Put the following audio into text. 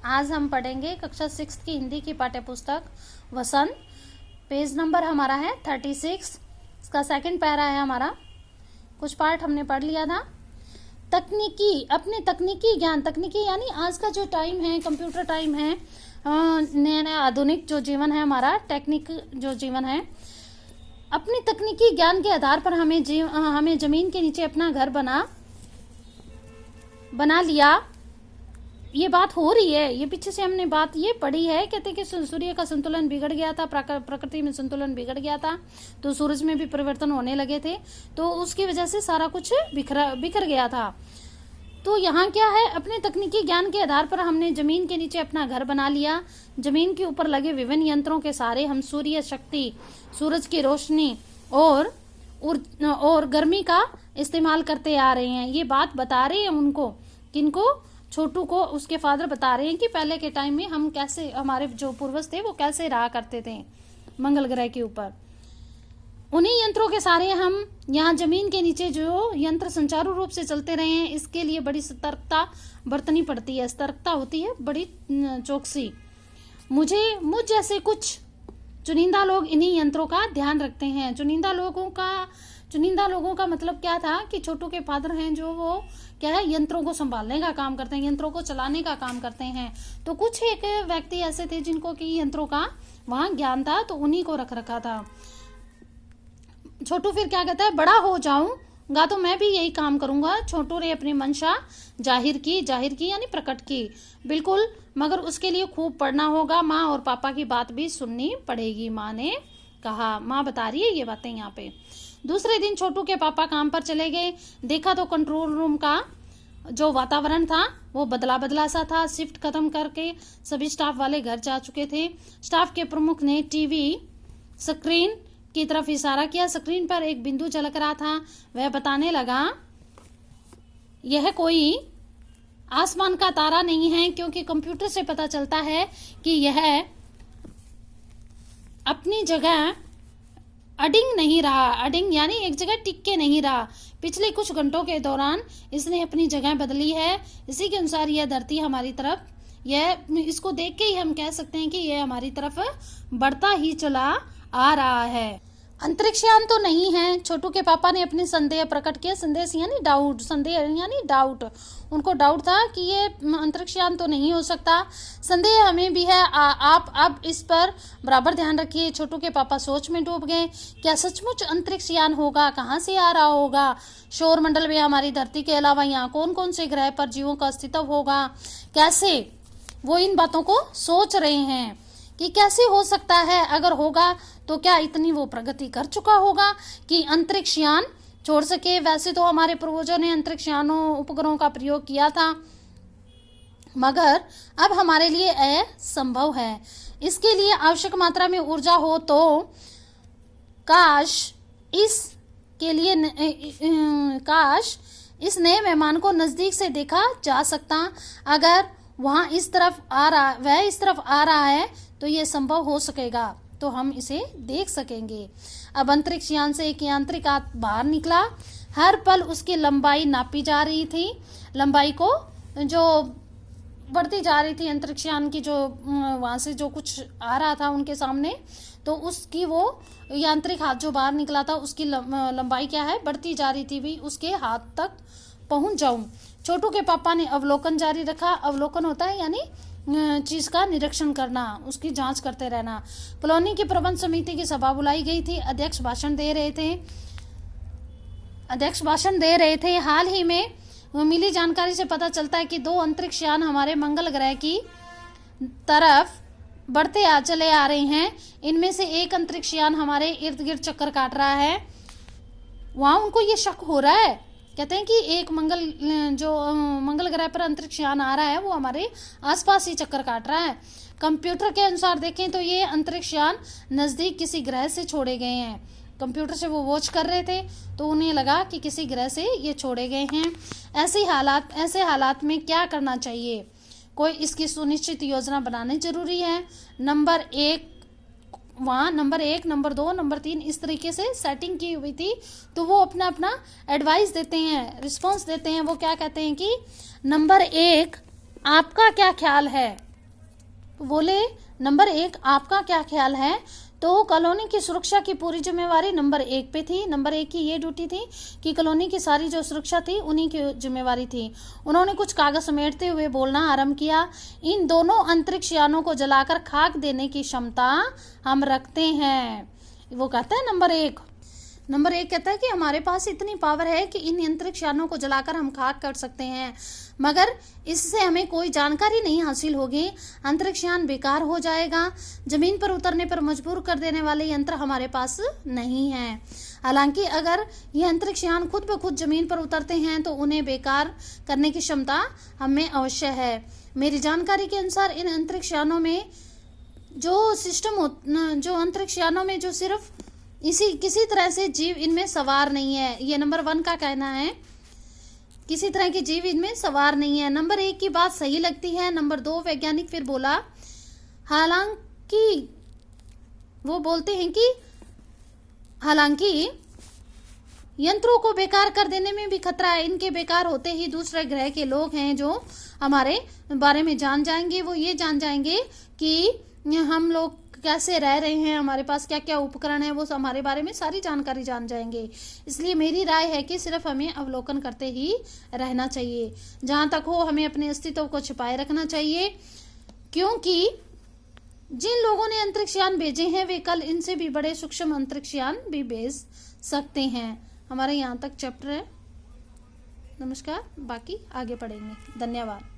आज हम पढ़ेंगे कक्षा 6 की हिंदी की पाठ्य पुस्तक वसंत। पेज नंबर हमारा है 36। इसका सेकंड पैरा है हमारा। कुछ पार्ट हमने पढ़ लिया था। तकनीकी, अपने तकनीकी ज्ञान, तकनीकी यानी आज का जो टाइम है, कंप्यूटर टाइम है, नया नया आधुनिक जो जीवन है हमारा, टेक्निक जो जीवन है, अपनी तकनीकी ज्ञान के आधार पर हमें जमीन के नीचे अपना घर बना लिया। ये बात हो रही है, ये पीछे से हमने बात ये पढ़ी है। कहते हैं कि सूर्य का संतुलन बिगड़ गया था, प्रकृति में संतुलन बिगड़ गया था, तो सूरज में भी परिवर्तन होने लगे थे, तो उसकी वजह से सारा कुछ बिखर गया था। तो यहाँ क्या है, अपने तकनीकी ज्ञान के आधार पर हमने जमीन के नीचे अपना घर बना लिया। जमीन के ऊपर लगे विभिन्न यंत्रों के सहारे हम सूर्य शक्ति, सूरज की रोशनी और गर्मी का इस्तेमाल करते आ रहे हैं। ये बात बता रहे हैं उनको, किनको, छोटू को उसके फादर बता रहे हैं कि पहले के टाइम में हम कैसे, हमारे जो पूर्वज थे वो कैसे रहा करते थे मंगल ग्रह के ऊपर। उन्हीं यंत्रों के सारे हम यहाँ जमीन के नीचे जो यंत्र सुचारू रूप से चलते रहे हैं, इसके लिए बड़ी सतर्कता बरतनी पड़ती है। सतर्कता होती है बड़ी चौकसी। मुझ जैसे कुछ चुनिंदा लोग इन्हीं यंत्रों का ध्यान रखते हैं। चुनिंदा लोगों का मतलब क्या था कि छोटू के फादर हैं जो वो क्या है, यंत्रों को संभालने का काम करते हैं, यंत्रों को चलाने का काम करते हैं। तो कुछ एक व्यक्ति ऐसे थे जिनको कि यंत्रों का वहां ज्ञान था, तो उन्हीं को रख रखा था। छोटू फिर क्या कहता है, बड़ा हो जाऊंगा तो मैं भी यही काम करूंगा। छोटू ने अपनी मंशा जाहिर की यानी प्रकट की, बिल्कुल, मगर उसके लिए खूब पढ़ना होगा। माँ और पापा की बात भी सुननी पड़ेगी, माँ ने कहा। माँ बता रही है ये बातें यहाँ पे। दूसरे दिन छोटू के पापा काम पर चले गए। देखा तो कंट्रोल रूम का जो वातावरण था वो बदला सा था। शिफ्ट खत्म करके सभी स्टाफ वाले घर जा चुके थे। स्टाफ के प्रमुख ने टीवी स्क्रीन की तरफ इशारा किया। स्क्रीन पर एक बिंदु झलक रहा था। वह बताने लगा, यह कोई आसमान का तारा नहीं है, क्योंकि कंप्यूटर से पता चलता है कि यह अपनी जगह अडिंग नहीं रहा। अडिंग यानी एक जगह टिक के नहीं रहा। पिछले कुछ घंटों के दौरान इसने अपनी जगह बदली है। इसी के अनुसार यह धरती हमारी तरफ, इसको देख के ही हम कह सकते हैं कि यह हमारी तरफ बढ़ता ही चला आ रहा है। अंतरिक्षयान तो नहीं है। छोटू के पापा ने अपने संदेह प्रकट किया। संदेश यानी डाउट, संदेह यानी डाउट। उनको डाउट था कि ये अंतरिक्षयान तो नहीं हो सकता। संदेह हमें भी है। आप अब इस पर बराबर ध्यान रखिए। छोटू के पापा सोच में डूब गए। क्या सचमुच अंतरिक्षयान होगा? कहाँ से आ रहा होगा? सौर मंडल में हमारी धरती के अलावा यहाँ कौन कौन से ग्रह पर जीवों का अस्तित्व होगा? कैसे वो इन बातों को सोच रहे हैं कि कैसे हो सकता है। अगर होगा तो क्या इतनी वो प्रगति कर चुका होगा कि अंतरिक्षयान छोड़ सके? वैसे तो हमारे पूर्वजों ने अंतरिक्षयानों, उपग्रहों का प्रयोग किया था, मगर अब हमारे लिए असंभव है। इसके लिए आवश्यक मात्रा में ऊर्जा हो तो काश इस नए मेहमान को नजदीक से देखा जा सकता। अगर वह इस तरफ आ रहा है तो ये संभव हो सकेगा, तो हम इसे देख सकेंगे। अब अंतरिक्षयान से एक यांत्रिक बाहर निकला। हर पल उसकी लंबाई नापी जा रही थी। लंबाई को जो बढ़ती जा रही थी अंतरिक्षयान की, जो वहां से जो कुछ आ रहा था उनके सामने, तो उसकी वो यांत्रिक हाथ जो बाहर निकला था उसकी लंबाई क्या है, बढ़ती जा रही थी। भी उसके हाथ तक पहुंच जाऊं। छोटू के पापा ने अवलोकन जारी रखा। अवलोकन होता है यानी चीज का निरीक्षण करना, उसकी जांच करते रहना। कॉलोनी की प्रबंध समिति की सभा बुलाई गई थी। अध्यक्ष भाषण दे रहे थे। हाल ही में मिली जानकारी से पता चलता है कि 2 अंतरिक्षयान हमारे मंगल ग्रह की तरफ चले आ रहे हैं। इनमें से एक अंतरिक्षयान हमारे इर्द गिर्द चक्कर काट रहा है। वहां उनको ये शक हो रहा है। कहते हैं कि एक मंगल ग्रह पर अंतरिक्षयान आ रहा है, वो हमारे आसपास ही चक्कर काट रहा है। कंप्यूटर के अनुसार देखें तो ये अंतरिक्षयान नजदीक किसी ग्रह से छोड़े गए हैं। कंप्यूटर से वो वॉच कर रहे थे, तो उन्हें लगा कि किसी ग्रह से ये छोड़े गए हैं। ऐसे हालात में क्या करना चाहिए? कोई इसकी सुनिश्चित योजना बनानी जरूरी है। नंबर 1, नंबर 2, नंबर 3 इस तरीके से सेटिंग की हुई थी। तो वो अपना एडवाइस देते हैं, रिस्पॉन्स देते हैं। वो क्या कहते हैं कि नंबर 1, आपका क्या ख्याल है? बोले नंबर 1 आपका क्या ख्याल है? तो कॉलोनी की सुरक्षा की पूरी जिम्मेवारी नंबर 1 पे थी। नंबर 1 की ये ड्यूटी थी कि कॉलोनी की सारी जो सुरक्षा थी उन्हीं की जिम्मेवारी थी। उन्होंने कुछ कागज समेटते हुए बोलना आरंभ किया, इन दोनों अंतरिक्ष यानों को जलाकर खाक देने की क्षमता हम रखते हैं। वो कहता है नंबर 1 कहता है कि हमारे पास इतनी पावर है कि इन अंतरिक्ष यानों को जलाकर हम खाक कर सकते हैं, मगर इससे हमें कोई जानकारी नहीं हासिल होगी। अंतरिक्ष यान बेकार हो जाएगा। जमीन पर उतरने पर मजबूर कर देने वाले यंत्र हमारे पास नहीं है। हालांकि अगर ये अंतरिक्ष यान खुद ब खुद जमीन पर उतरते हैं तो उन्हें बेकार करने की क्षमता हमें अवश्य है। मेरी जानकारी के अनुसार इन अंतरिक्ष यानों में जो अंतरिक्ष यानों में जो सिर्फ किसी तरह से जीव इनमें सवार नहीं है। ये नंबर 1 का कहना है, किसी तरह के जीव इनमें सवार नहीं है। नंबर 1 की बात सही लगती है। नंबर 2 वैज्ञानिक फिर बोला, हालांकि वो बोलते हैं कि हालांकि यंत्रों को बेकार कर देने में भी खतरा है। इनके बेकार होते ही दूसरे ग्रह के लोग हैं जो हमारे बारे में जान जाएंगे। वो ये जान जाएंगे कि हम लोग कैसे रह रहे हैं, हमारे पास क्या क्या उपकरण है, वो हमारे बारे में सारी जानकारी जान जाएंगे। इसलिए मेरी राय है कि सिर्फ हमें अवलोकन करते ही रहना चाहिए। जहाँ तक हो हमें अपने अस्तित्व को छिपाए रखना चाहिए, क्योंकि जिन लोगों ने अंतरिक्ष यान भेजे हैं वे कल इनसे भी बड़े सूक्ष्म अंतरिक्ष यान भी भेज सकते हैं। हमारे यहाँ तक चैप्टर है। नमस्कार, बाकी आगे पढ़ेंगे। धन्यवाद।